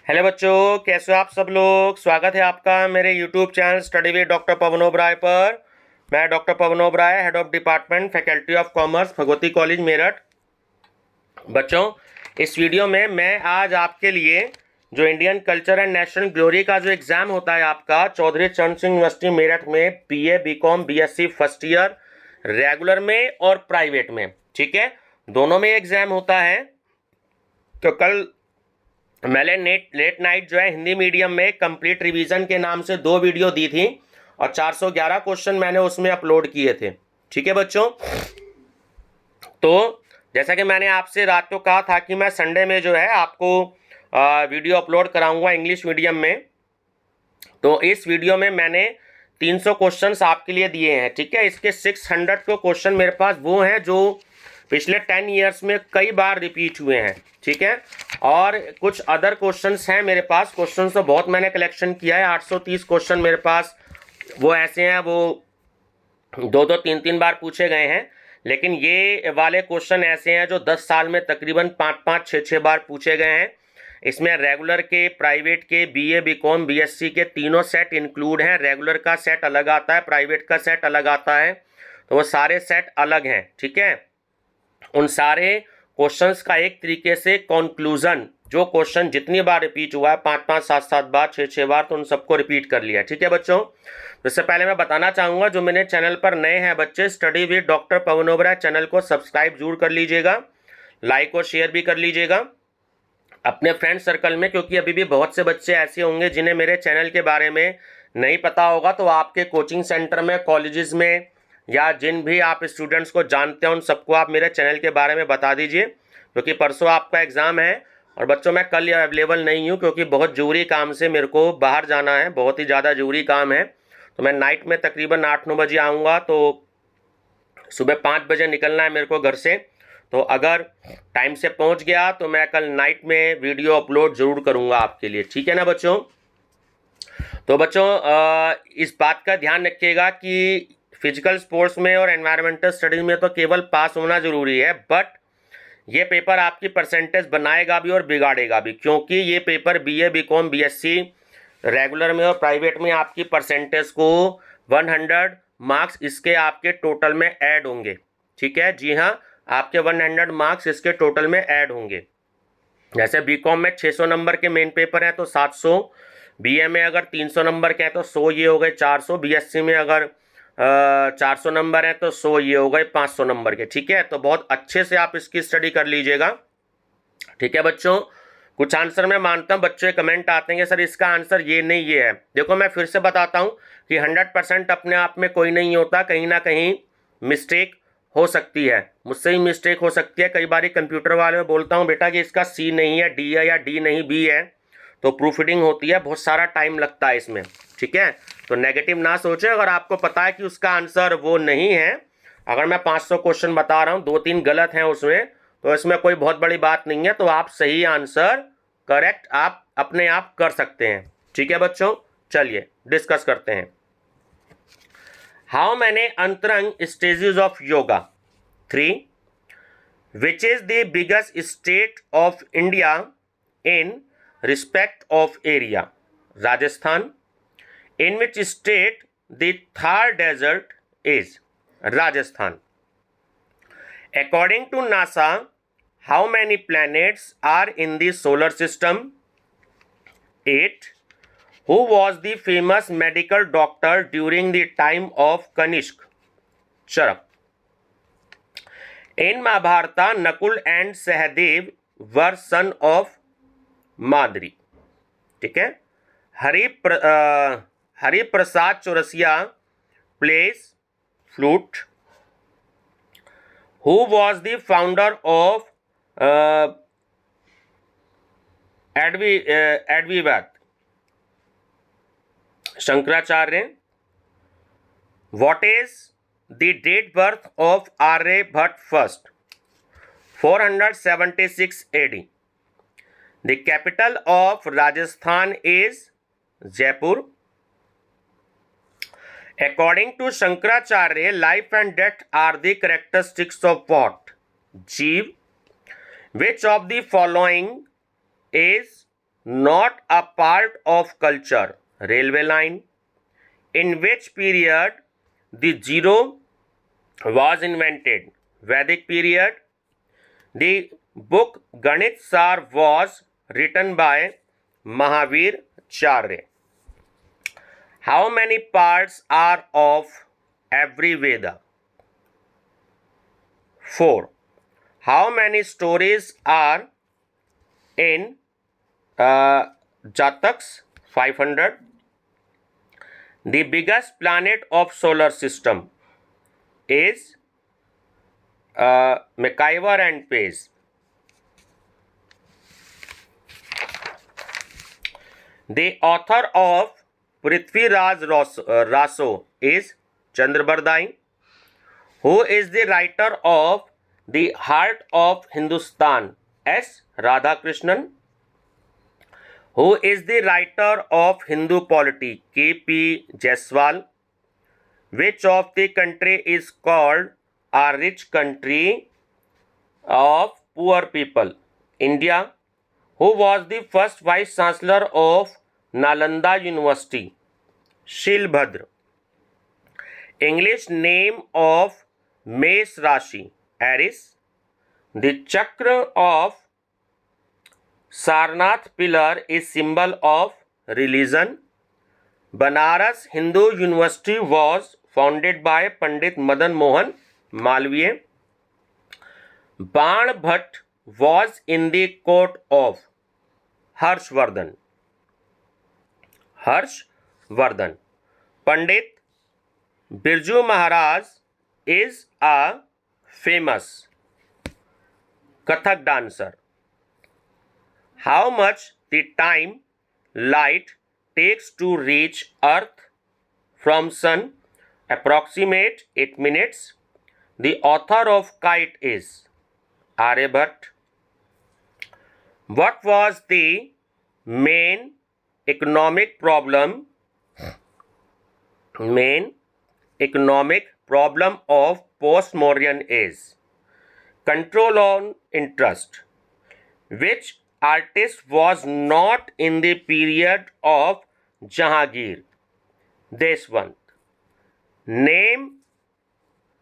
Hello बच्चों, कैसे हो आप सब लोग। स्वागत है आपका मेरे YouTube channel study with doctor Pavan Oberoi पर। मैं doctor Pavan Oberoi, head of department faculty of commerce, Bhagwati college Meerut. बच्चों, इस वीडियो में मैं आज आपके लिए जो Indian culture and national glory का जो एग्ज़ाम होता है आपका चौधरी चरण सिंह यूनिवर्सिटी मेरठ में BA, BCom, BSc first year regular में और प्राइवेट में, ठीक है, दोनों में एग्ज़ाम होता है। तो कल मैंने लेट नाइट जो है हिंदी मीडियम में कंप्लीट रिवीजन के नाम से 2 वीडियो दी थी और 411 क्वेश्चन मैंने उसमें अपलोड किए थे। ठीक है बच्चों, तो जैसा कि मैंने आपसे रात को कहा था कि मैं संडे में जो है आपको वीडियो अपलोड कराऊंगा इंग्लिश मीडियम में। तो इस वीडियो में मैंने 300 क्वेश्चंस आपके लिए दिए हैं। ठीक है, इसके 600 को क्वेश्चन मेरे पास वो हैं जो पिछले 10 ईयर्स में कई बार रिपीट हुए हैं। ठीक है, और कुछ अदर क्वेश्चंस हैं मेरे पास। क्वेश्चंस तो बहुत मैंने कलेक्शन किया है, 830 क्वेश्चन मेरे पास वो ऐसे हैं, वो 2-2, 3-3 बार पूछे गए हैं। लेकिन ये वाले क्वेश्चन ऐसे हैं जो 10 साल में तकरीबन 5-5, 6-6 बार पूछे गए हैं। इसमें रेगुलर के, प्राइवेट के, बीए, बीकॉम, बीएससी के तीनों सेट इंक्लूड हैं। रेगुलर का सेट अलग आता है, प्राइवेट का सेट अलग आता है, तो वो सारे सेट अलग हैं। ठीक है, उन सारे क्वेश्चंस का एक तरीके से कंक्लूजन, जो क्वेश्चन जितनी बार रिपीट हुआ है, 5-5, 7-7 बार, 6-6 बार, तो उन सबको रिपीट कर लिया। ठीक है बच्चों, इससे पहले मैं बताना चाहूँगा जो मेरे चैनल पर नए हैं बच्चे, study with doctor Pavan Oberoi channel को सब्सक्राइब जरूर कर लीजिएगा, लाइक और शेयर भी कर लीजिएगा अपने फ्रेंड सर्कल में, क्योंकि अभी भी बहुत से बच्चे ऐसे होंगे जिन्हें मेरे चैनल के बारे में नहीं पता होगा। तो आपके कोचिंग सेंटर में, कॉलेजेस में, या जिन भी आप स्टूडेंट्स को जानते हैं उन सबको आप मेरे चैनल के बारे में बता दीजिए, क्योंकि परसों आपका एग्ज़ाम है। और बच्चों, मैं कल अवेलेबल नहीं हूँ क्योंकि बहुत ज़रूरी काम से मेरे को बाहर जाना है, बहुत ही ज़्यादा ज़रूरी काम है। तो मैं नाइट में तकरीबन 8-9 बजे आऊँगा, तो सुबह 5 बजे निकलना है मेरे को घर से। तो अगर टाइम से पहुँच गया तो मैं कल नाइट में वीडियो अपलोड ज़रूर करूँगा आपके लिए। ठीक है ना बच्चों। तो बच्चों, इस बात का ध्यान रखिएगा कि फिजिकल स्पोर्ट्स में और एनवायरमेंटल स्टडीज में तो केवल पास होना ज़रूरी है, बट ये पेपर आपकी परसेंटेज बनाएगा भी और बिगाड़ेगा भी, क्योंकि ये paper BA, BCom, BSc regular में और प्राइवेट में आपकी परसेंटेज को 100 मार्क्स इसके आपके टोटल में ऐड होंगे। ठीक है, जी हाँ, आपके 100 मार्क्स इसके टोटल में ऐड होंगे। जैसे बीकॉम में 600 नंबर के मेन पेपर हैं तो 700, बीए में अगर 300 नंबर के हैं तो 100, ये हो गए 400, बीएससी में अगर 400 नंबर हैं तो 100, ये हो गए 500 नंबर के। ठीक है, तो बहुत अच्छे से आप इसकी स्टडी कर लीजिएगा। ठीक है बच्चों, कुछ आंसर मैं मानता हूँ बच्चों कमेंट आते हैं सर इसका आंसर ये नहीं, ये है। देखो, मैं फिर से बताता हूँ कि 100% अपने आप में कोई नहीं होता, कहीं ना कहीं मिस्टेक हो सकती है, मुझसे ही मिस्टेक हो सकती है। कई बार कंप्यूटर वाले में बोलता हूँ बेटा कि इसका सी नहीं है, डी है, या डी नहीं बी है, तो प्रूफ रीडिंग होती है, बहुत सारा टाइम लगता है इसमें। ठीक है, तो नेगेटिव ना सोचें। अगर आपको पता है कि उसका आंसर वो नहीं है, अगर मैं 500 क्वेश्चन बता रहा हूँ, 2-3 गलत हैं उसमें, तो इसमें कोई बहुत बड़ी बात नहीं है, तो आप सही आंसर करेक्ट आप अपने आप कर सकते हैं। ठीक है बच्चों, चलिए डिस्कस करते हैं। हाउ मैनी अंतरंग stages of yoga? 3. Which is the biggest state of India in respect of area? Rajasthan. In which state the Thar desert is? Rajasthan. According to NASA, how many planets are in the solar system? 8. Who was the famous medical doctor during the time of Kanishk? Charak. In Mahabharata, Nakul and Sahadev were son of Madri. ठीक है, Hari Prasad Chaurasia plays flute. Who was the founder of Advaita? Shankaracharya. What is the date birth of Aryabhatta first? 476 AD. The capital of Rajasthan is Jaipur. According to Shankaracharya, life and death are the characteristics of what? Jeev. Which of the following is not a part of culture? Railway line. In which period the zero was invented? Vedic period. The book Ganit Sar was written by Mahavir Charya. How many parts are of every Veda? 4. How many stories are in Jataks? 500. The biggest planet of solar system is McIver and Page. The author of Prithviraj Raso is Chandrabardai. Who is the writer of The Heart of Hindustan? S. Radhakrishnan. Who is the writer of Hindu polity? K.P. Jaiswal. Which of the country is called a rich country of poor people? India. Who was the first vice chancellor of Nalanda University? Shilbhadra. English name of Mesh Rashi? Aries. The chakra of Sarnath pillar is symbol of religion. Banaras Hindu University was founded by Pandit Madan Mohan Malviya. Ban Bhatt was in the court of Harshvardhan. Harshvardhan. Pandit Birju Maharaj is a famous Kathak dancer. How much the time light takes to reach Earth from Sun? Approximate 8 minutes. The author of Kite is Aryabhatta. What was the main economic problem of post-Mauryan age? Control on interest. Which artist was not in the period of Jahangir? Deshwant. Name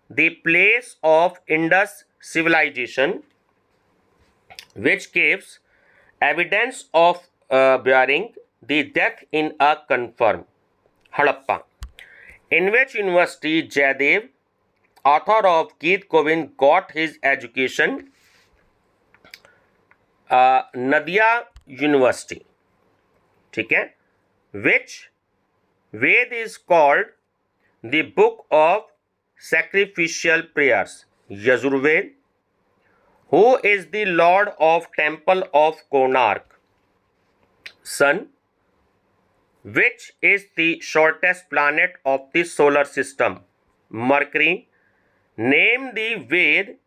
the place of Indus civilization which gives evidence of burying the death in a confirm. Harappa. In which university Jaydev, author of Geet Govind, got his education? Nadia University. ठीक है. Which Ved is called the book of sacrificial prayers? Yajurved. Who is the lord of temple of Konark? Sun. Which is the shortest planet of the solar system? Mercury. Name the Ved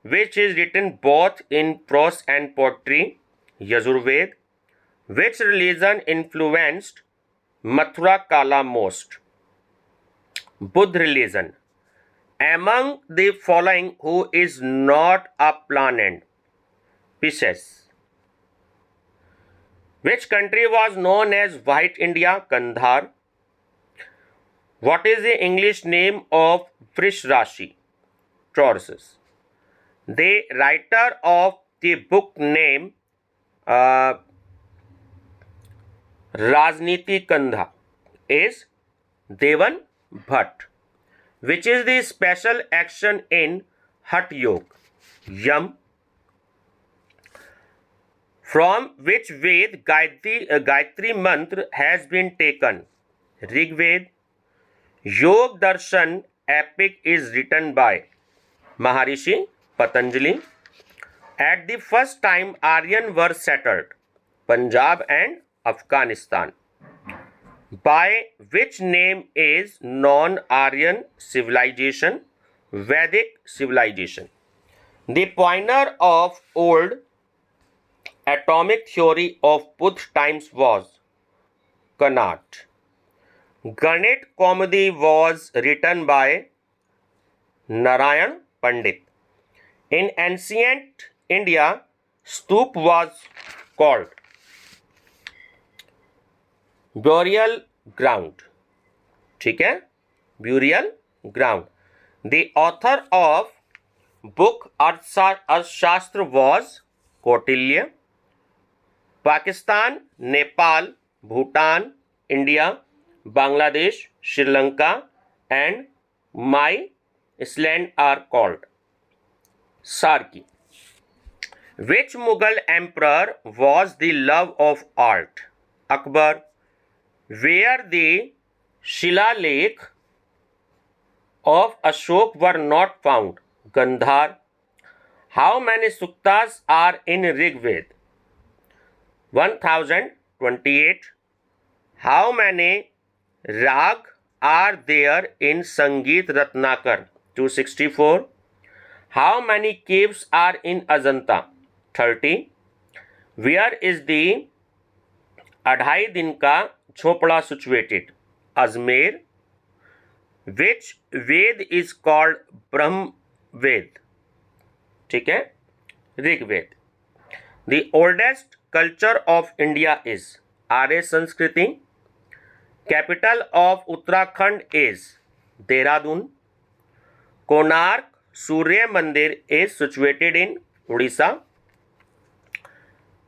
which is written both in prose and poetry. Yajurved. Which religion influenced Mathura Kala most? Buddha religion. Among the following, who is not a planet? Pisces. Which country was known as White India? Kandhar. What is the English name of Vrish Rashi? Taurus. The writer of the book name Rajniti Kandha is Devan Bhatt. Which is the special action in Hatha Yoga? Yam. From which Ved Gayatri mantra has been taken? Rig Ved. Yog Darshan epic is written by Maharishi Patanjali. At the first time Aryan were settled Punjab and Afghanistan. By which name is non-Aryan civilization? Vedic civilization. The pioneer of old atomic theory of Buddha times was Kanat. Ganit Comedy was written by Narayan Pandit. In ancient India, stoop was called burial ground, ठीक है, burial ground. The author of book Arthashastra was Kautilya. Pakistan, Nepal, Bhutan, India, Bangladesh, Sri Lanka and my island are called Sarki. Which Mughal emperor was the love of art? Akbar. Where the Shillalekh of Ashok were not found? Gandhar. How many suktas are in Rig Veda? 1028. How many rag are there in Sangeet Ratnakar? 264. How many caves are in Ajanta? 30. Where is the अढ़ाई दिन का झोपड़ा situated? Ajmer. Which Ved is called Brahm Ved? ठीक है, ऋग वेद। The oldest culture of India is आर्य संस्कृति। Capital of Uttarakhand is Dehradun. Konark सूर्य मंदिर is situated in Orissa.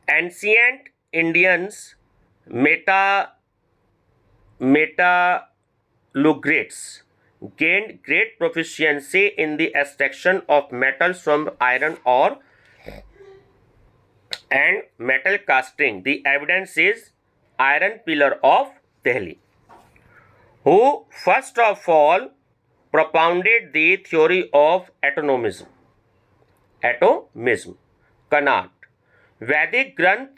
Ancient Indians metallurgists gained great proficiency in the extraction of metals from iron ore and metal casting. The evidence is Iron Pillar of Delhi. Who first of all propounded the theory of atomism? Kanad. Vedic Granth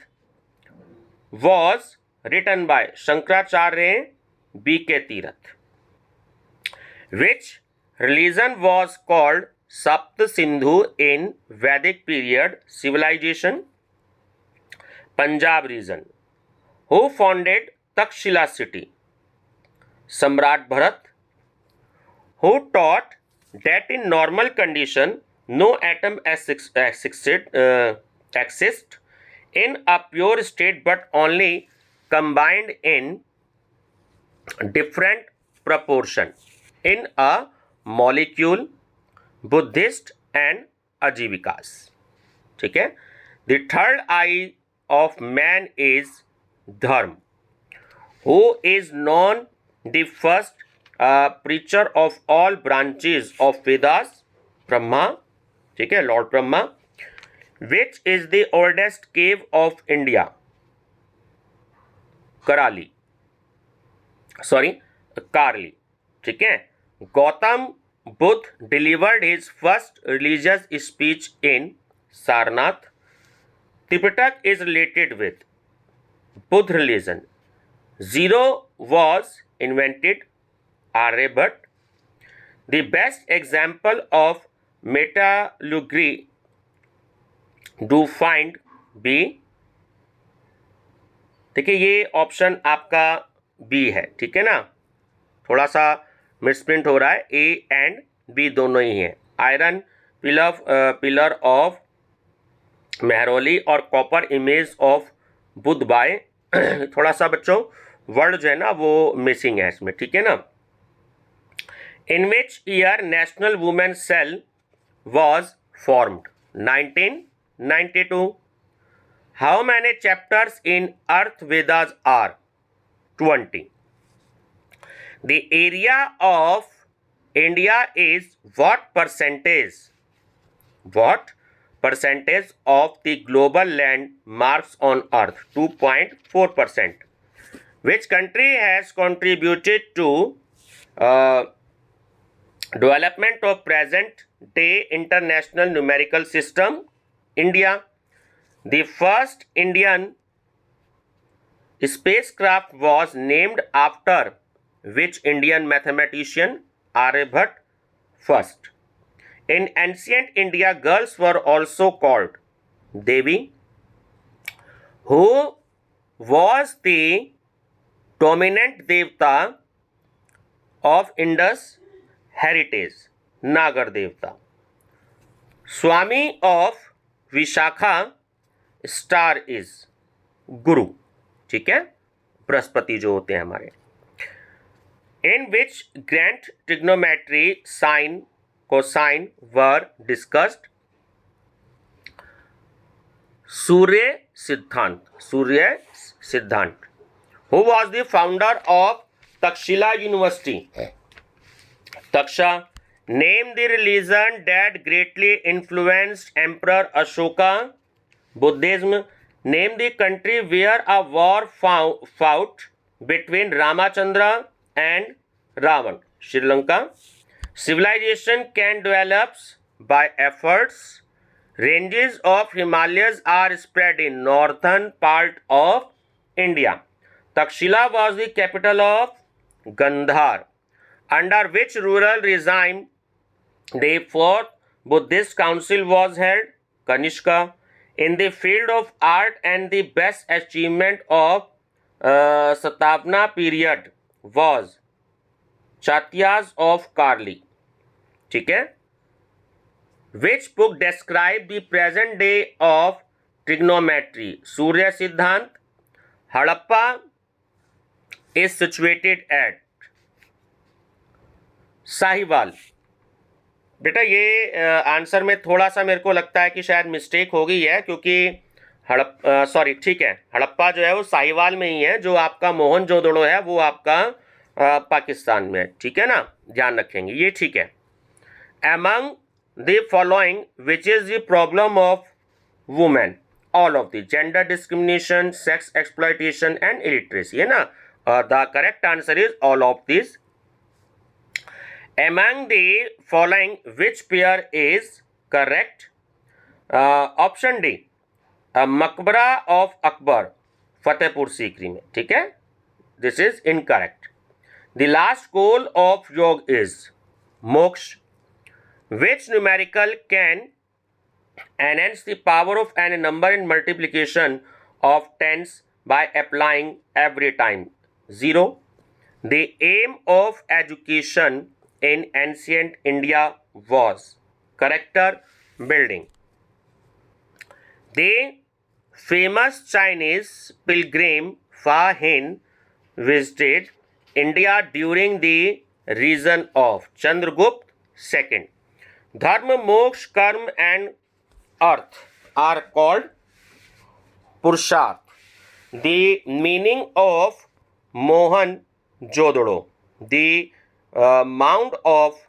was written by Shankaracharya, B.K. Tirath. Which religion was called Sapt Sindhu in Vedic period civilization? Punjab region. Who founded Takshila city? Samrat Bharat. Who taught that in normal condition no atom exists in a pure state but only combined in different proportion in a molecule? Buddhist and Ajivikas. ठीक है। The third eye of man is Dharma. Who is known the first preacher of all branches of Vedas? Brahma. ठीक है, Lord Brahma. Which is the oldest cave of India? Karali. ठीक है। Gautam Buddha delivered his first religious speech in Sarnath. Tipitak is related with Buddha religion. Zero was invented. Aryabhat. The best example of metallurgy do find B. ठीक है, ये option आपका B है, ठीक है ना, थोड़ा सा मिसप्रिंट हो रहा है, ए एंड बी दोनों ही हैं। आयरन पिलर ऑफ मेहरौली और copper image of Buddha by थोड़ा सा बच्चों वर्ड जो है ना वो मिसिंग है इसमें, ठीक है ना। In which year national women cell was formed? 1992. How many chapters in अर्थ Vedas are? 20. The area of India is what percentage of the global land mass on earth? 2.4%. Which country has contributed to development of present day international numerical system? India. The first Indian spacecraft was named after which Indian mathematician? Aryabhat first. In ancient India, girls were also called Devi. Who was the dominant devta of Indus heritage? Nagar devta. Swami of Vishakha star is Guru, ठीक है, बृहस्पति जो होते हैं हमारे। In which great trigonometry sine cosine were discussed, Surya Siddhanta. Who was the founder of Takshashila university? Taksha. Name the religion that greatly influenced emperor Ashoka, Buddhism. Name the country where a war fought between Ramchandra and Ravana, Sri Lanka. Civilization can develop by efforts. Ranges of Himalayas are spread in northern part of India. Takshila was the capital of Gandhar. Under which rural regime the fourth Buddhist council was held? Kanishka. In the field of art and the best achievement of Satavahana period was Chatyas of Karli. ठीक है। Which book describe the present day of trigonometry? Surya Siddhanta. Harappa is situated at Sahiwal. बेटा ये answer में थोड़ा सा मेरे को लगता है कि शायद मिस्टेक हो गई है, क्योंकि ठीक है, हड़प्पा जो है वो साहिवाल में ही है। जो आपका मोहनजोदड़ो है वो आपका पाकिस्तान में है। ठीक है ना, ध्यान रखेंगे, ये ठीक है। Among the following, which is the problem of women? All of the gender discrimination, sex exploitation and illiteracy, है ना? The correct answer is all of these. Among the following, which pair is correct? Option D, मकबरा of Akbar, Fatehpur Sikri में। ठीक है, this is incorrect. The last goal of yoga is मोक्ष। Which numerical can enhance the power of any number in multiplication of tens by applying every time? 0. The aim of education in ancient India was character building. The famous Chinese pilgrim Fa Hin visited India during the reign of Chandragupta II. Dharma, Moksha, Karma and Artha are called Purushartha. The meaning of Mohenjo जोदड़ो, the mount of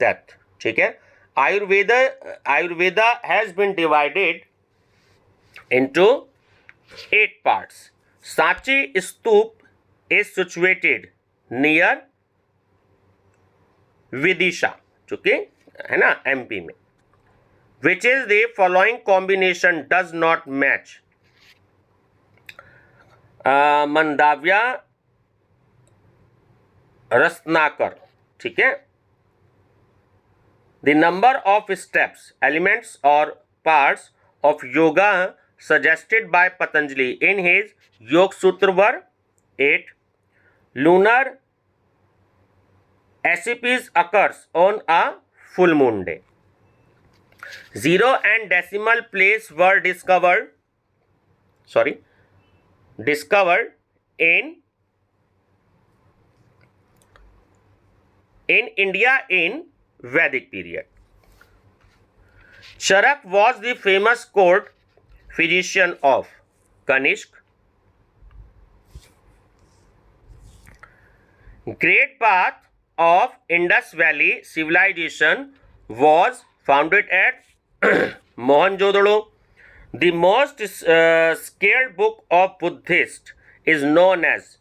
death. ठीक है। Ayurveda has been divided into 8 parts. Sanchi Stupa is situated near Vidisha, चूंकि है ना MP में। Which is the following combination does not match? Mandavya Ratnakar. ठीक है। The number of steps, elements और parts of yoga suggested by Patanjali in his Yog Sutra were 8. Lunar eclipse occurs on a full moon day. 0 and decimal place were discovered in India in Vedic period. Charak was the famous court physician of Kanishk. Great path of Indus Valley civilization was founded at Mohenjo-daro. The most scaled book of Buddhist is known as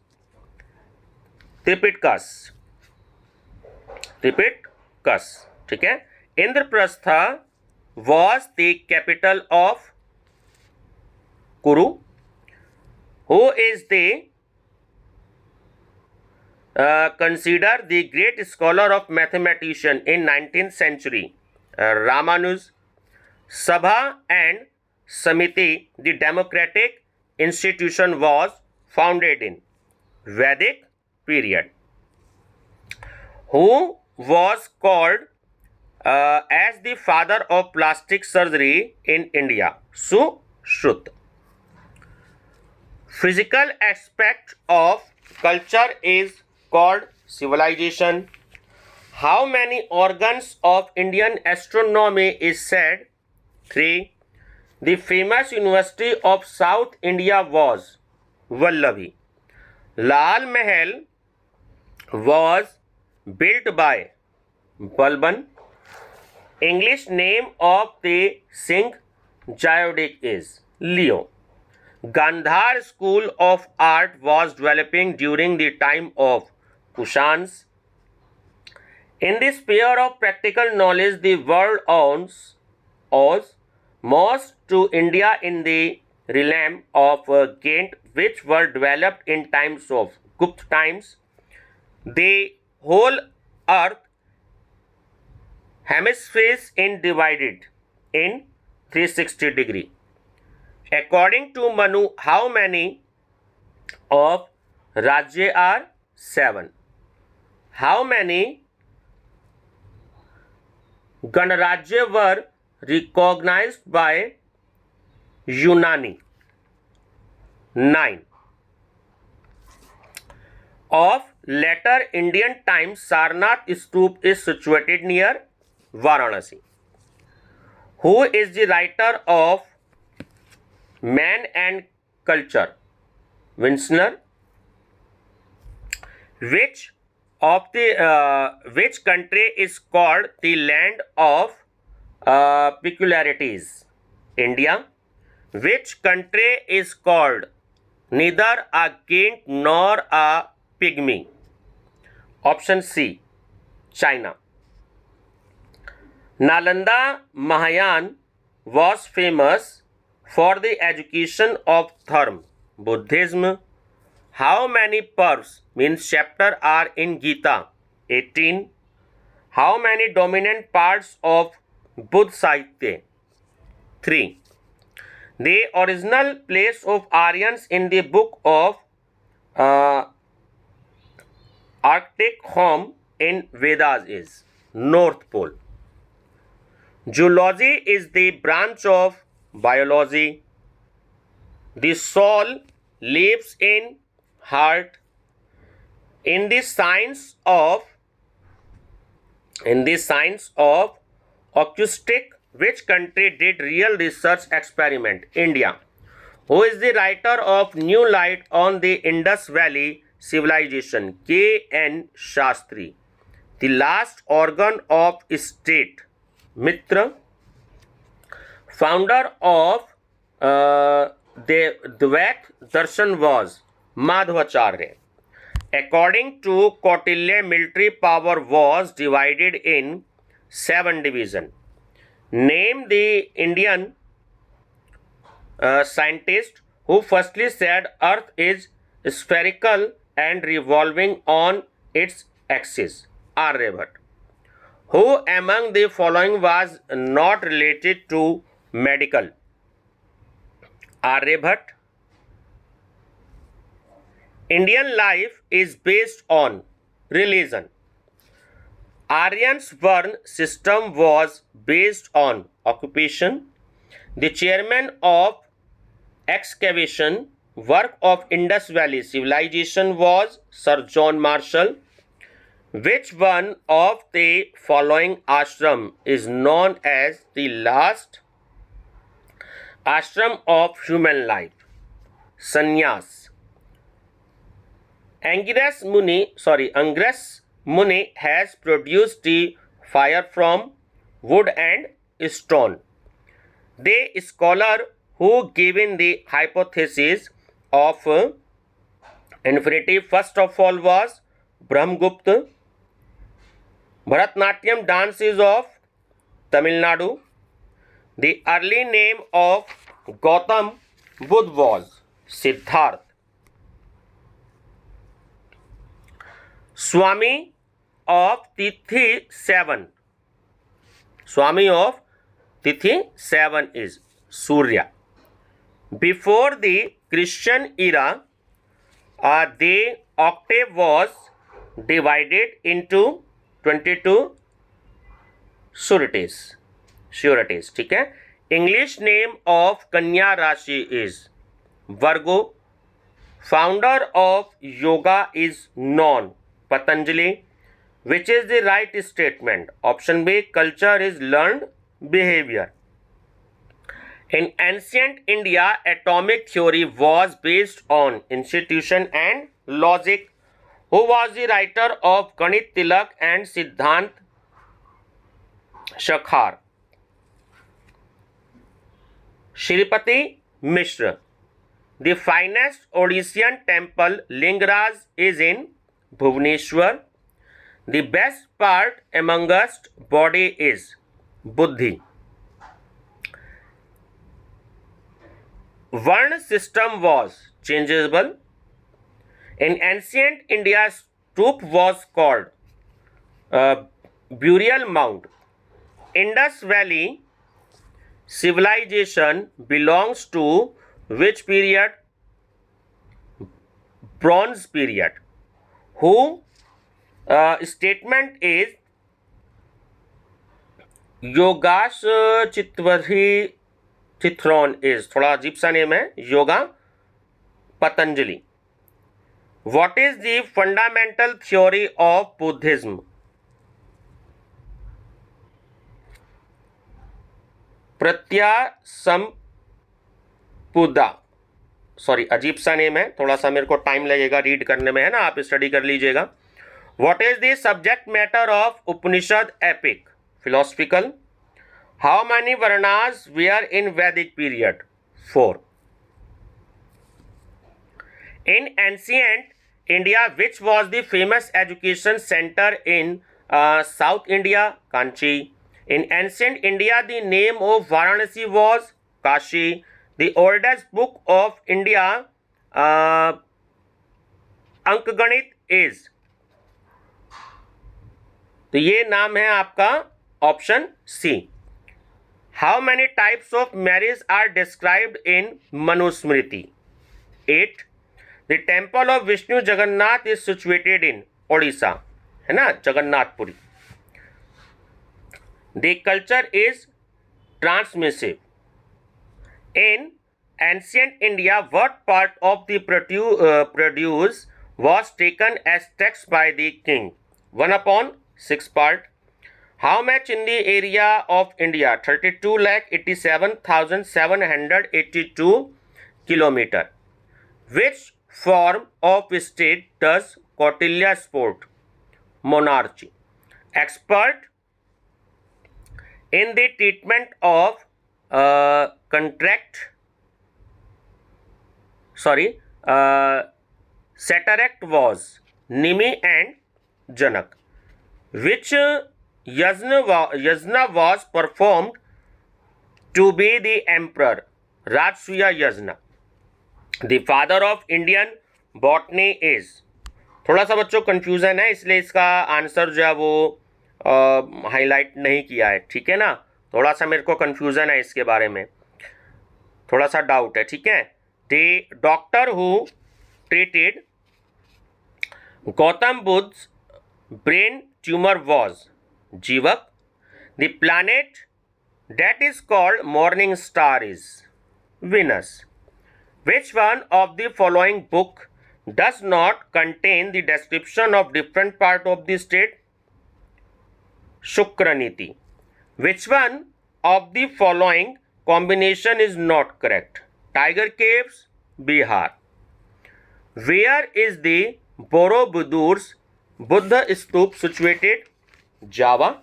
Tripitaka. ठीक है. Indraprastha was the capital of Kuru. Who is the considered the great scholar of mathematician in 19th century? Ramanus. Sabha and Samiti, the democratic institution, was founded in Vedic period. Who was called as the father of plastic surgery in India? Sushruta. Physical aspect of culture is called civilization. How many organs of Indian astronomy is said? 3. The famous University of South India was Vallabhi. Lal Mahal was built by Balban. English name of the Singh Geodic is Leo. Gandhar School of Art was developing during the time of Kushans. In the sphere of practical knowledge, the world owes most to India in the realm of Ghent, which were developed in times of Gupta times. The whole earth hemispheres in divided in 360 degree. According to Manu, how many of Rajya are? 7. How many Ganarajya were recognized by Unani? 9. Of later Indian times, Sarnath Stoop is situated near Varanasi. Who is the writer of Man and Culture? Winsner. Which country is called the land of peculiarities? India. Which country is called neither a Ghent nor a pygmy? Option C, China. Nalanda Mahayana was famous for the education of Dharma, Buddhism. How many parvs means chapter are in Gita? 18. How many dominant parts of Buddha Sahitya? 3. The original place of Aryans in the book of Arctic home in Vedas is North Pole. Zoology is the branch of biology. The soul lives in heart. In the science of acoustic, which country did real research experiment? India. Who is the writer of New Light on the Indus Valley Civilization? K.N. Shastri. The last organ of state? Mitra. Founder of the Dvait Darshan was Madhvacharya. According to Kautilya, military power was divided in 7 divisions. Name the Indian scientist who firstly said Earth is spherical and revolving on its axis. Aryabhat. Who among the following was not related to medical? Aryabhat. Indian life is based on religion. Aryan's Varn system was based on occupation. The chairman of excavation work of Indus Valley Civilization was Sir John Marshall. Which one of the following ashram is known as the last ashram of human life? Sannyas. Angiras Muni has produced the fire from wood and stone. The scholar who given the hypothesis of infinity first of all was Brahmagupta. Bharatnatyam dance is of Tamil Nadu. The early name of Gautam Buddha was Siddhartha. Swami of Tithi 7. Swami of Tithi 7 is Surya. Before the Christian era, the octave was divided into 22 sureties. ठीक है. English name of Kanya Rashi is Virgo. founder of yoga is known, Patanjali. Which is the right statement? Option B, culture is learned behavior. In ancient India, atomic theory was based on institution and logic. Who was the writer of Ganit Tilak and Siddhant Shakhar? Shripati Mishra. The finest Odyssean temple, Lingaraj, is in Bhubaneswar. The best part amongst body is Buddhi. Varna system was changeable. In ancient India, stoop was called burial mound. Indus Valley civilization belongs to which period? Bronze period. Who statement is योगाश चित्वरी चित्रोन is, थोड़ा अजीब सा name है, yoga Patanjali. What is the fundamental theory of Buddhism? Pratityasamutpada. Sorry, अजीब सा name है, थोड़ा सा मेरे को टाइम लगेगा रीड करने में, है ना, आप स्टडी कर लीजिएगा. What is the subject matter of Upanishad epic? Philosophical. How many Varnas were in Vedic period? 4. In ancient India, which was the famous education center in South India? Kanchi. In ancient India, the name of Varanasi was Kashi. The oldest book of India, अंकगणित is. तो ये नाम है आपका option C. How many types of marriage are described in Manusmriti? 8. The temple of Vishnu Jagannath is situated in Odisha, है ना, Jagannathpuri. The culture is transmissive. In ancient India what part of the produce was taken as tax by the king? 1/6 part. How much in the area of India? 32,87,782 kilometer. Which form of state does Kautilya sport? Monarchy. Expert in the treatment of cataract was Nimi and Janak. Which yajna was performed to be the emperor? Rajsuya yajna. The father of Indian botany is. थोड़ा सा बच्चों confusion है, इसलिए इसका answer जो है वो highlight नहीं किया है, ठीक है ना. थोड़ा सा मेरे को कंफ्यूजन है इसके बारे में, थोड़ा सा डाउट है, ठीक है. The doctor who treated Gautam Buddha's brain tumor was Jivak. The planet that is called morning star is Venus. Which one of the following book does not contain the description of different part of the state? Shukraniti. Which one of the following combination is not correct? Tiger Caves, Bihar. Where is the Borobudur's Buddha Stup situated? Java.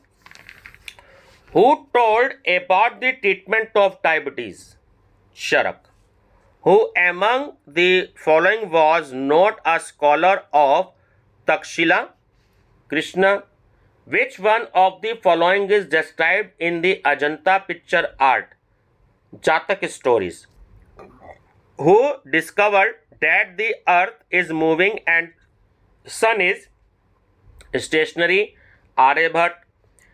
Who told about the treatment of diabetes? Charak. Who among the following was not a scholar of Takshila? Krishna. Which one of the following is described in the Ajanta picture art? Jatak stories. Who discovered that the earth is moving and sun is stationary? Aryabhat.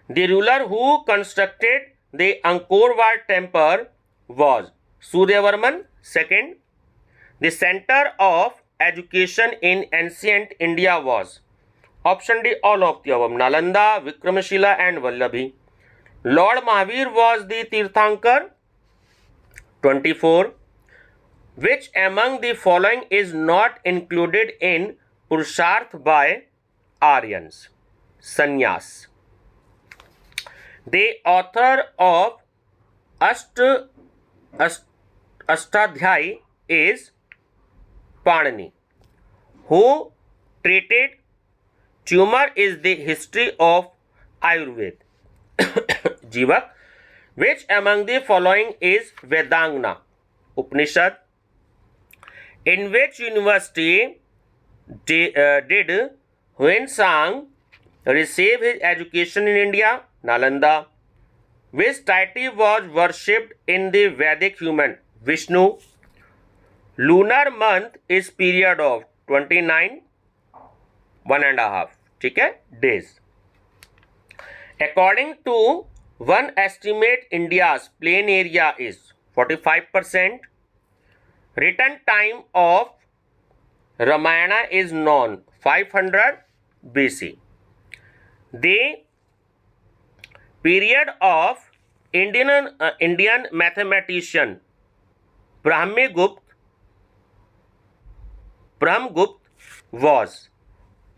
The ruler who constructed the Angkor Wat temple was Suryavarman II. The center of education in ancient India was, option D, all of the above, Nalanda, Vikramashila and Vallabhi. Lord Mahavir was the Tirthankar. 24. Which among the following is not included in Purusharth by Aryans? Sannyas. The author of Ashtadhyayi is Panini. Who treated tumor is the history of Ayurveda. Jivak. Which among the following is Vedangna? Upanishad. In which university did Huensang receive his education in India? Nalanda. Which deity was worshipped in the Vedic human? Vishnu. Lunar month is period of 29 1.5 ठीक है days. According to one estimate, India's plain area is 45%. Written time of Ramayana is known 500 BC. The period of Indian mathematician Brahmagupta was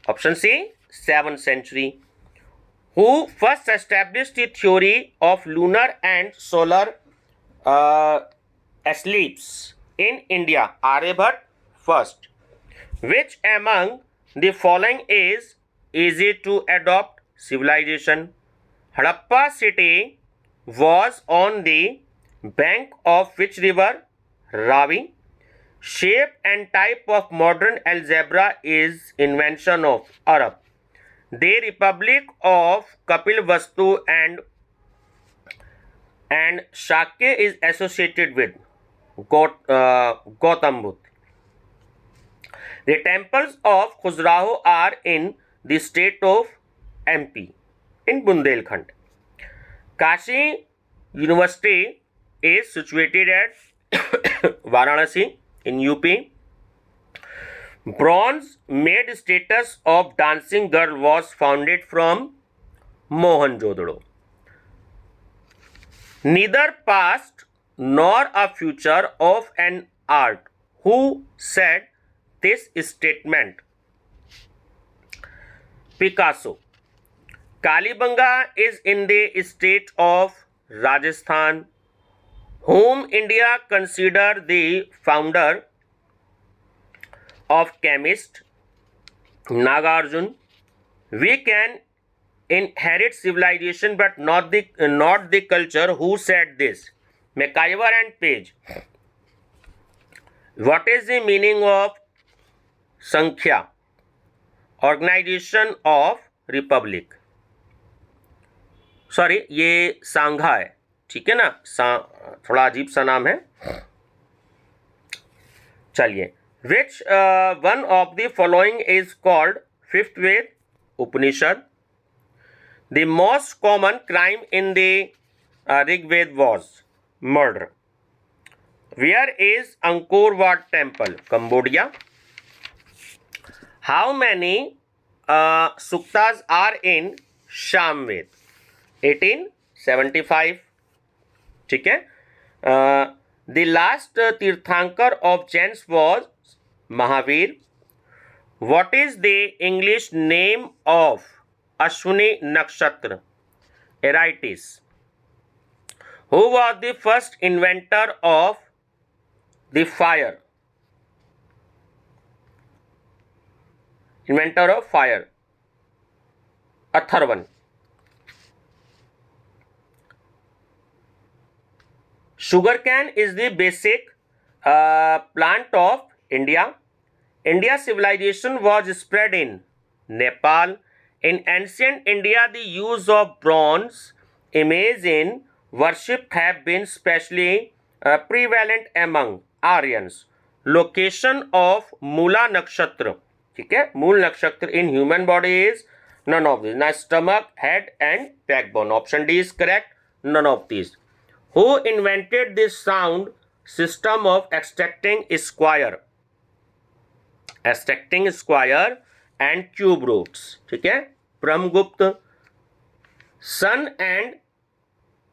option C 7th century. Who first established the theory of lunar and solar eclipse in India? Aryabhat first. Which among the following is easy to adopt? Civilization. Harappa city was on the bank of which river? Ravi. Shape and type of modern algebra is invention of Arab. The Republic of Kapilvastu and Shakya is associated with Gautam Buddha. The temples of Khajuraho are in the state of MP in Bundelkhand. Kashi University is situated at Varanasi in UP. Bronze made status of dancing girl was founded from Mohenjo-daro. Neither past nor a future of an art. Who said this statement? Picasso. Kalibanga is in the state of Rajasthan. Whom India consider the founder of chemist? Nagarjuna. We can inherit civilization but not the culture. Who said this? McIver and Page. What is the meaning of Sankhya? Organization of Republic. Sorry ये सांघा है ठीक है ना थोड़ा अजीब सा नाम है. चलिए. Which one of the following is called fifth Ved? Upanishad. The most common crime in the Rig Veda was murder. Where is Angkor Wat Temple? Cambodia. How many suktas are in Samved? 1875. ठीक है. The last Tirthankar of Jains was Mahavir. What is the English name of Ashwini Nakshatra? Eritis. Who was the first inventor of the fire? Inventor of fire. Atharvan. Sugarcane is the basic plant of India. India civilization was spread in Nepal. In ancient India, the use of bronze image in worship have been specially prevalent among Aryans. Location of Mula Nakshatra. ठीक है. मूल नक्षत्र in human body is none of these. Now stomach, head and backbone. Option D is correct. None of these. Who invented this sound system of extracting square? Extracting square and cube roots. ठीक है. Brahmagupta. Sun and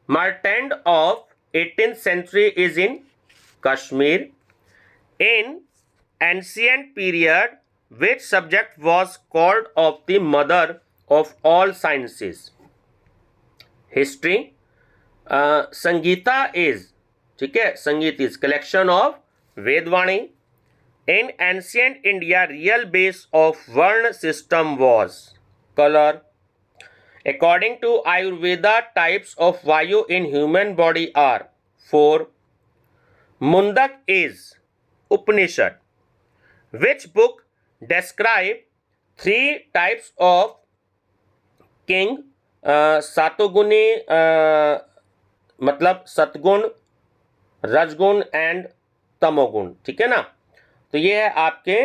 Martand of 18th century is in Kashmir. In ancient period, which subject was called of the mother of all sciences? History. Sangita is, ठीक है, Sangit is collection of Vedvani. In ancient India real base of varna system was colour. According to Ayurveda types of vayu in human body are 4. Mundak is Upanishad. Which book describe 3 types of king? Satoguni, मतलब Satgun, रजगुण and तमोगुण, ठीक है ना. तो ये है आपके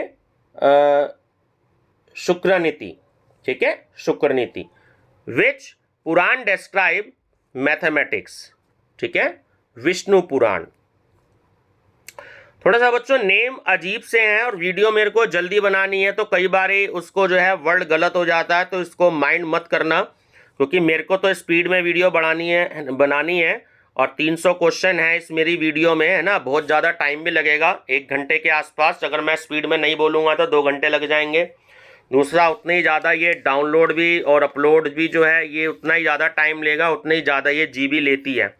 शुक्र नीति, ठीक है, शुक्र नीति. विच पुराण डिस्क्राइब मैथमेटिक्स, ठीक है, विष्णु पुराण. थोड़ा सा बच्चों नेम अजीब से हैं और वीडियो मेरे को जल्दी बनानी है, तो कई बार उसको जो है वर्ड गलत हो जाता है, तो इसको माइंड मत करना, क्योंकि मेरे को तो स्पीड में वीडियो बनानी है और 300 क्वेश्चन है इस मेरी वीडियो में, है ना. बहुत ज़्यादा टाइम भी लगेगा, 1 घंटे के आसपास. अगर मैं स्पीड में नहीं बोलूँगा तो 2 घंटे लग जाएंगे. दूसरा, उतने ही ज़्यादा ये डाउनलोड भी और अपलोड भी जो है ये उतना ही ज़्यादा टाइम लेगा, उतनी ही ज़्यादा ये जीबी लेती है,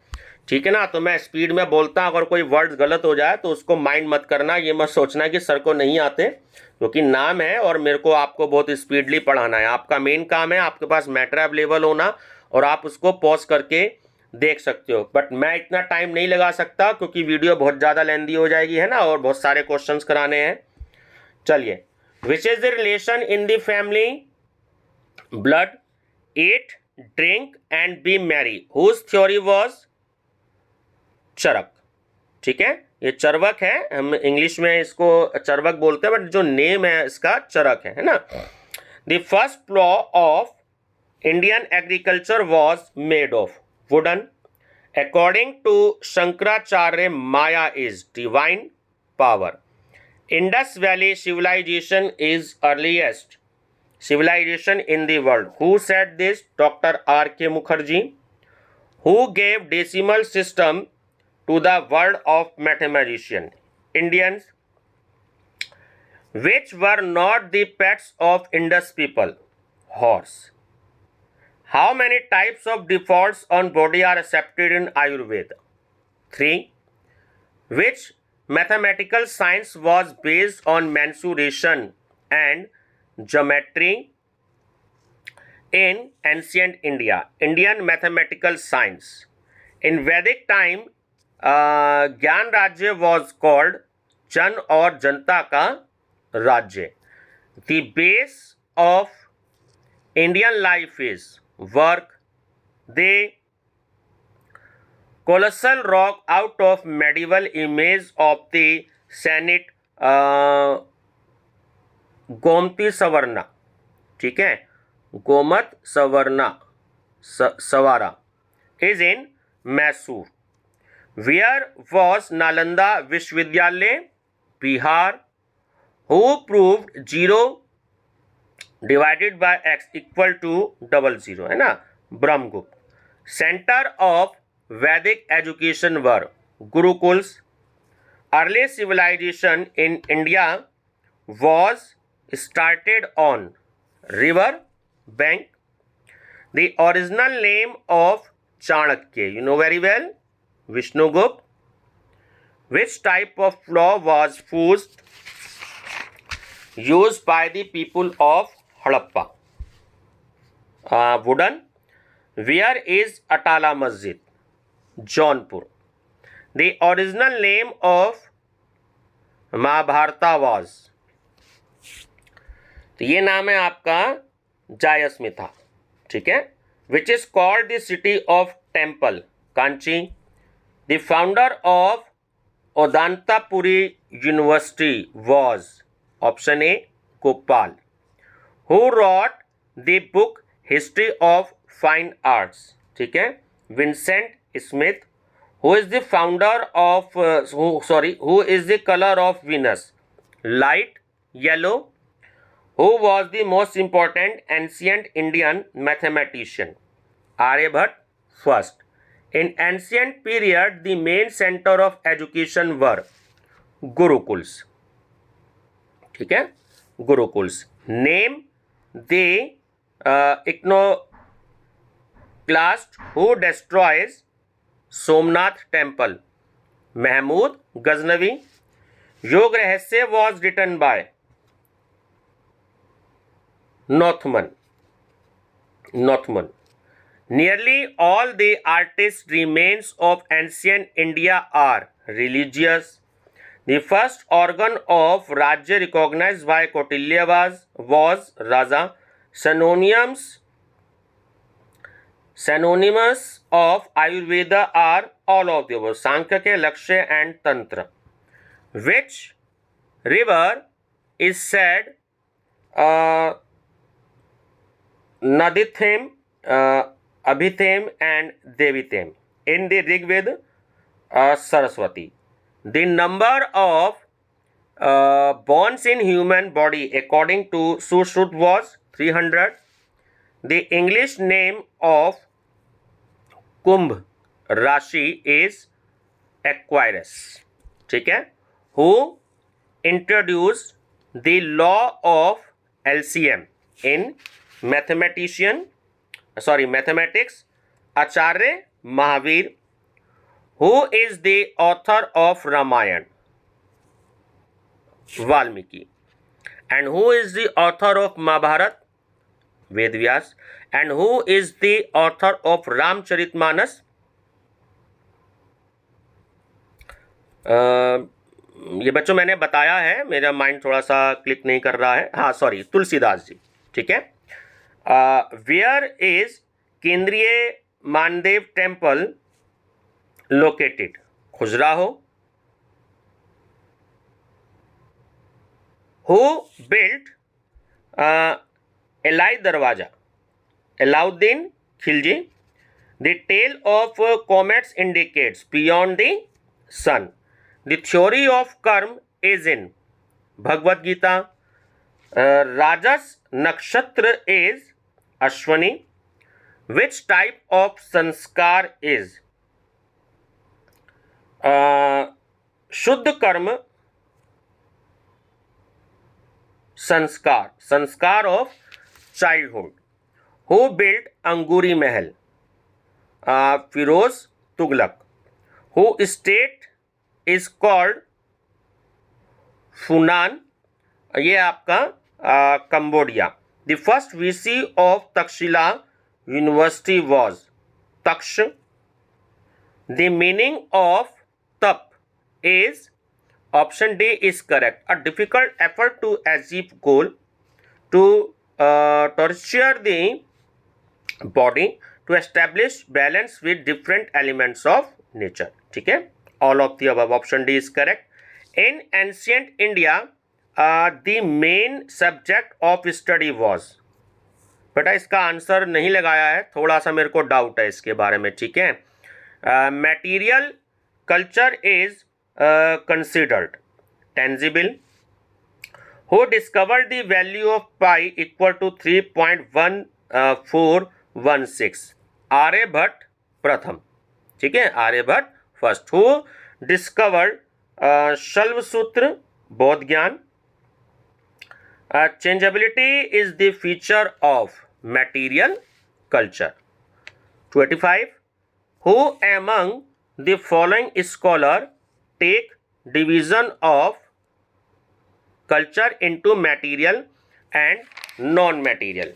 ठीक है ना. तो मैं स्पीड में बोलता, अगर कोई वर्ड गलत हो जाए तो उसको माइंड मत करना. ये मत सोचना कि सर को नहीं आते, क्योंकि नाम है और मेरे को आपको बहुत स्पीडली पढ़ाना है. आपका मेन काम है आपके पास मैटर अवेलेबल होना और आप उसको पॉज करके देख सकते हो. बट मैं इतना टाइम नहीं लगा सकता क्योंकि वीडियो बहुत ज़्यादा लेंदी हो जाएगी, है ना, और बहुत सारे क्वेश्चन कराने हैं. चलिए, which is the relation in the family blood, eat, drink and be merry, whose theory was Charak, ठीक है. ये चरवक है, हम इंग्लिश में इसको चरवक बोलते हैं, बट जो नेम है इसका चरक है ना. The first law of Indian agriculture was made of wooden. According to Shankaracharya maya is divine power. Indus valley civilization is earliest civilization in the world. Who said this? Dr. R.K. Mukherjee. Who gave decimal system to the world of mathematician? Indians. Which were not the pets of Indus people? Horse. How many types of defaults on body are accepted in Ayurveda? 3. Which mathematical science was based on mensuration and geometry in ancient India? Indian mathematical science. In Vedic time, ज्ञान राज्य was called जन और जनता का राज्य. The base of Indian life is work. The colossal rock out of medieval image of the Senate, Gomti Savarna, ठीक है, गोमत सवर्णा सवारा is in Mysore. Where was Nalanda Vishwavidyalaya? Bihar. Who proved 0 divided by x equal to 00, है ना, Brahmagupta. Centre of Vedic education were gurukuls. Early civilization in India was started on river bank. The original name of Chanakya, you know very well, Vishnugupta. Which type of law was used by the people of Harappa? Wooden. Where is Atala Masjid? Jaunpur. The original name of Mahabharata was, तो ये नाम है आपका जायस्मिथा, ठीक है. Which is called the city of temple? Kanchi. The founder of Odantapuri university was, option A, Gopal. Who wrote the book history of fine arts? ठीक है, Vincent Smith. Who is the founder of who is the colour of Venus? Light yellow. Who was the most important ancient Indian mathematician? Aryabhat first. In ancient period, the main center of education were gurukuls, ठीक है, gurukuls. Name the iconoclast who destroys Somnath temple, Mahmud Ghaznavi. Yoga Rahasya was written by Nathamuni. Nearly all the artist remains of ancient India are religious. The first organ of Rajya recognized by Kautilya was Raja. Synonymous of Ayurveda are all of the above: Sankhya, Lakshya and Tantra. Which river is said Nadithem, Abhithem and Devithem in the Rig Veda? Saraswati. The number of bones in human body according to Sushrut was 300. The English name of Kumbh Rashi is Aquarius, ठीक है। Who introduced the law of LCM in mathematics? Acharya Mahavir. Who is the author of Ramayana? Valmiki. And who is the author of Mahabharata? Vedvyas. And who is the author of Ramcharitmanas? ये बच्चों मैंने बताया है, मेरा mind थोड़ा सा click नहीं कर रहा है। हाँ सॉरी, तुलसीदास जी, ठीक है। Where is Kandariya Mahadev temple located? Khajuraho. Who built Alai Darwaza? Alauddin Khilji. The tail of comets indicates beyond the sun. The theory of karma is in Bhagavad Gita. Rajas nakshatra is Ashwani. Which type of sanskar is Shuddha karma sanskar? Sanskar of childhood. Who built Anguri Mahal? Firoz Tughlaq. Who state is called Funan? ये आपका Cambodia. The first VC of Takshashila university was Taksh. The meaning of tap is option D is correct, a difficult effort to achieve goal, to torture the body, to establish balance with different elements of nature, ठीक है। All of the above. Option D is correct. In ancient India, the main subject of study was. बेटा इसका answer नहीं लगाया है, थोड़ा सा मेरे को डाउट है इसके बारे में, ठीक है। Material culture is considered tangible. Who discovered the value of pi equal to 3.1416? Aryabhata प्रथम, ठीक है, Aryabhatta first. Who discovered Shulba Sutra? बोध ज्ञान। Changeability is the feature of material culture. 25. Who among the following scholar take division of culture into material and non material?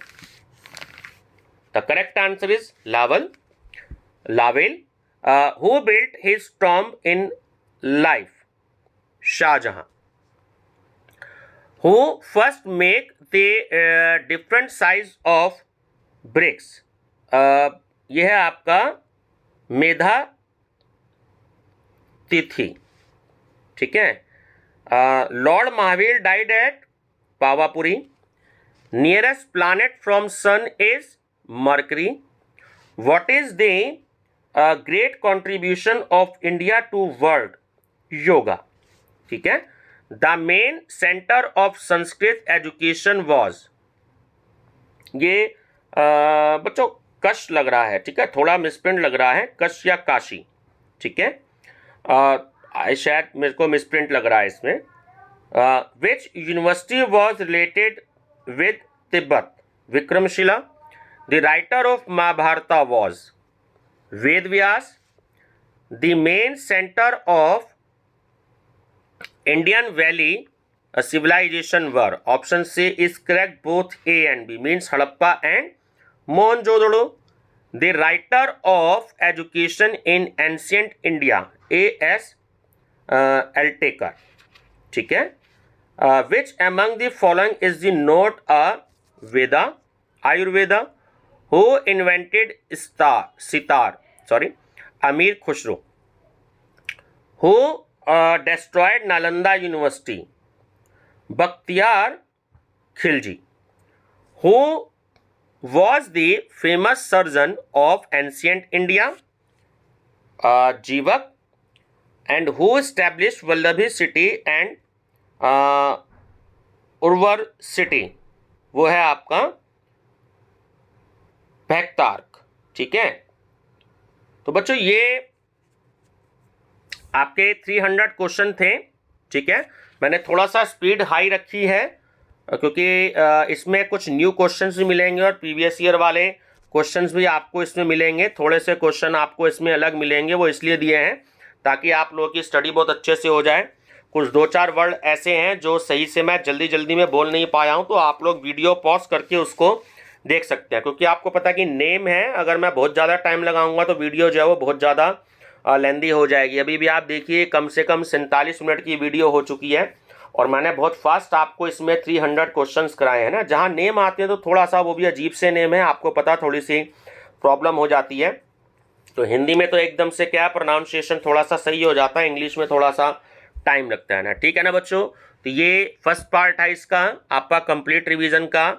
The correct answer is Lavell. Who built his tomb in life? Shahjahan. Who first make the different size of bricks? यह है आपका मेधा तिथि, ठीक है। Lord Mahavir died at Pawapuri. Nearest planet from sun is Mercury. What is the great contribution of India to world yoga? ठीक है। The main center of Sanskrit education was, ये बच्चों कश लग रहा है, ठीक है, थोड़ा मिसप्रिंट लग रहा है, कश या काशी, ठीक है। शायद मेरे को मिसप्रिंट लग रहा है इसमें। Which university was related with Tibet? Vikramshila. The writer of Mahabharata was Ved Vyas. The main centre of Indian valley civilization were? Option C is correct, both A and B, means Harappa and Mohenjo-daro. The writer of education in ancient India, A.S. Altekar. ठीक है। Which among the following is the not a Veda? Ayurveda. Who invented sitar? Sorry, Amir Khusro. Who destroyed Nalanda University? Bakhtiyar Khilji. Who was the famous surgeon of ancient India? Jeevak. And who established Vallabhi city and Urvar city? वो है आपका भैक्तार्क। ठीक है, तो बच्चों ये आपके 300 question थे। ठीक है, मैंने थोड़ा सा स्पीड हाई रखी है क्योंकि इसमें कुछ न्यू क्वेश्चंस भी मिलेंगे और प्रीवियस ईयर वाले क्वेश्चंस भी आपको इसमें मिलेंगे। थोड़े से क्वेश्चन आपको इसमें अलग मिलेंगे, वो इसलिए दिए हैं ताकि आप लोगों की स्टडी बहुत अच्छे से हो जाए। कुछ 2-4 वर्ड ऐसे हैं जो सही से मैं जल्दी में बोल नहीं पाया हूँ, तो आप लोग वीडियो पॉज करके उसको देख सकते हैं, क्योंकि आपको पता है कि नेम है, अगर मैं बहुत ज़्यादा टाइम लगाऊंगा तो वीडियो जो है वो बहुत ज़्यादा लेंदी हो जाएगी। अभी भी आप देखिए कम से कम 47 मिनट की वीडियो हो चुकी है और मैंने बहुत फास्ट आपको इसमें 300 क्वेश्चंस कराए हैं ना। जहाँ नेम आते हैं तो थोड़ा सा वो भी अजीब से नेम है, आपको पता थोड़ी सी प्रॉब्लम हो जाती है। तो हिंदी में तो एकदम से क्या प्रोनाउंसिएशन थोड़ा सा सही हो जाता है, इंग्लिश में थोड़ा सा टाइम लगता है ना। ठीक है ना बच्चों, तो ये फर्स्ट पार्ट है इसका आपका कंप्लीट रिवीजन का।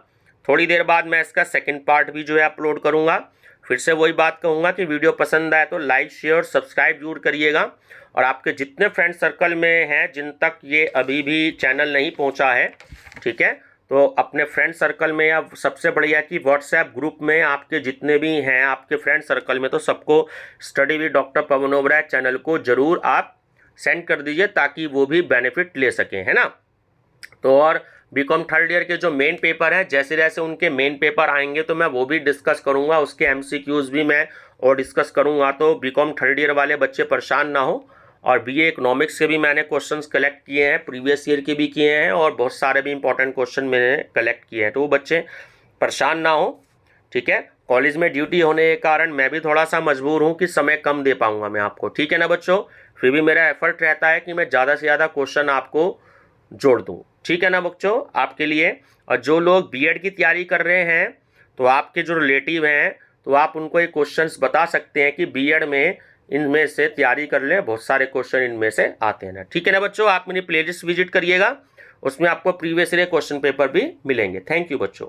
थोड़ी देर बाद मैं इसका सेकंड पार्ट भी जो है अपलोड करूँगा। फिर से वही बात कहूँगा कि वीडियो पसंद आए तो लाइक शेयर सब्सक्राइब जरूर करिएगा, और आपके जितने फ्रेंड सर्कल में हैं जिन तक ये अभी भी चैनल नहीं पहुँचा है, ठीक है, तो अपने फ्रेंड सर्कल में या सबसे बढ़िया कि व्हाट्सएप ग्रुप में आपके जितने भी हैं आपके फ्रेंड सर्कल में, तो सबको study with doctor Pavan Oberoi channel को ज़रूर आप सेंड कर दीजिए ताकि वो भी बेनिफिट ले सकें, है ना। तो और बीकॉम थर्ड ईयर के जो मेन पेपर हैं, जैसे जैसे उनके मेन पेपर आएंगे तो मैं वो भी डिस्कस करूंगा, उसके एमसीक्यूज भी मैं और डिस्कस करूंगा, तो बीकॉम थर्ड ईयर वाले बच्चे परेशान ना हो। और बीए इकोनॉमिक्स के भी मैंने क्वेश्चंस कलेक्ट किए हैं, प्रीवियस ईयर के भी किए हैं और बहुत सारे भी इंपॉर्टेंट क्वेश्चन मैंने कलेक्ट किए हैं, तो वो बच्चे परेशान ना हो। ठीक है, कॉलेज में ड्यूटी होने के कारण मैं भी थोड़ा सा मजबूर हूँ कि समय कम दे पाऊँगा मैं आपको। ठीक है ना बच्चों, फिर भी मेरा एफर्ट रहता है कि मैं ज़्यादा से ज़्यादा क्वेश्चन आपको जोड़ दूँ। ठीक है ना बच्चों, आपके लिए। और जो लोग बीएड की तैयारी कर रहे हैं तो आपके जो रिलेटिव हैं तो आप उनको ये क्वेश्चंस बता सकते हैं कि बीएड में इनमें से तैयारी कर लें, बहुत सारे क्वेश्चन इनमें से आते हैं ना। ठीक है ना बच्चों, आप मेरी प्लेलिस्ट विजिट करिएगा, उसमें आपको प्रीवियस ईयर क्वेश्चन पेपर भी मिलेंगे। थैंक यू बच्चों।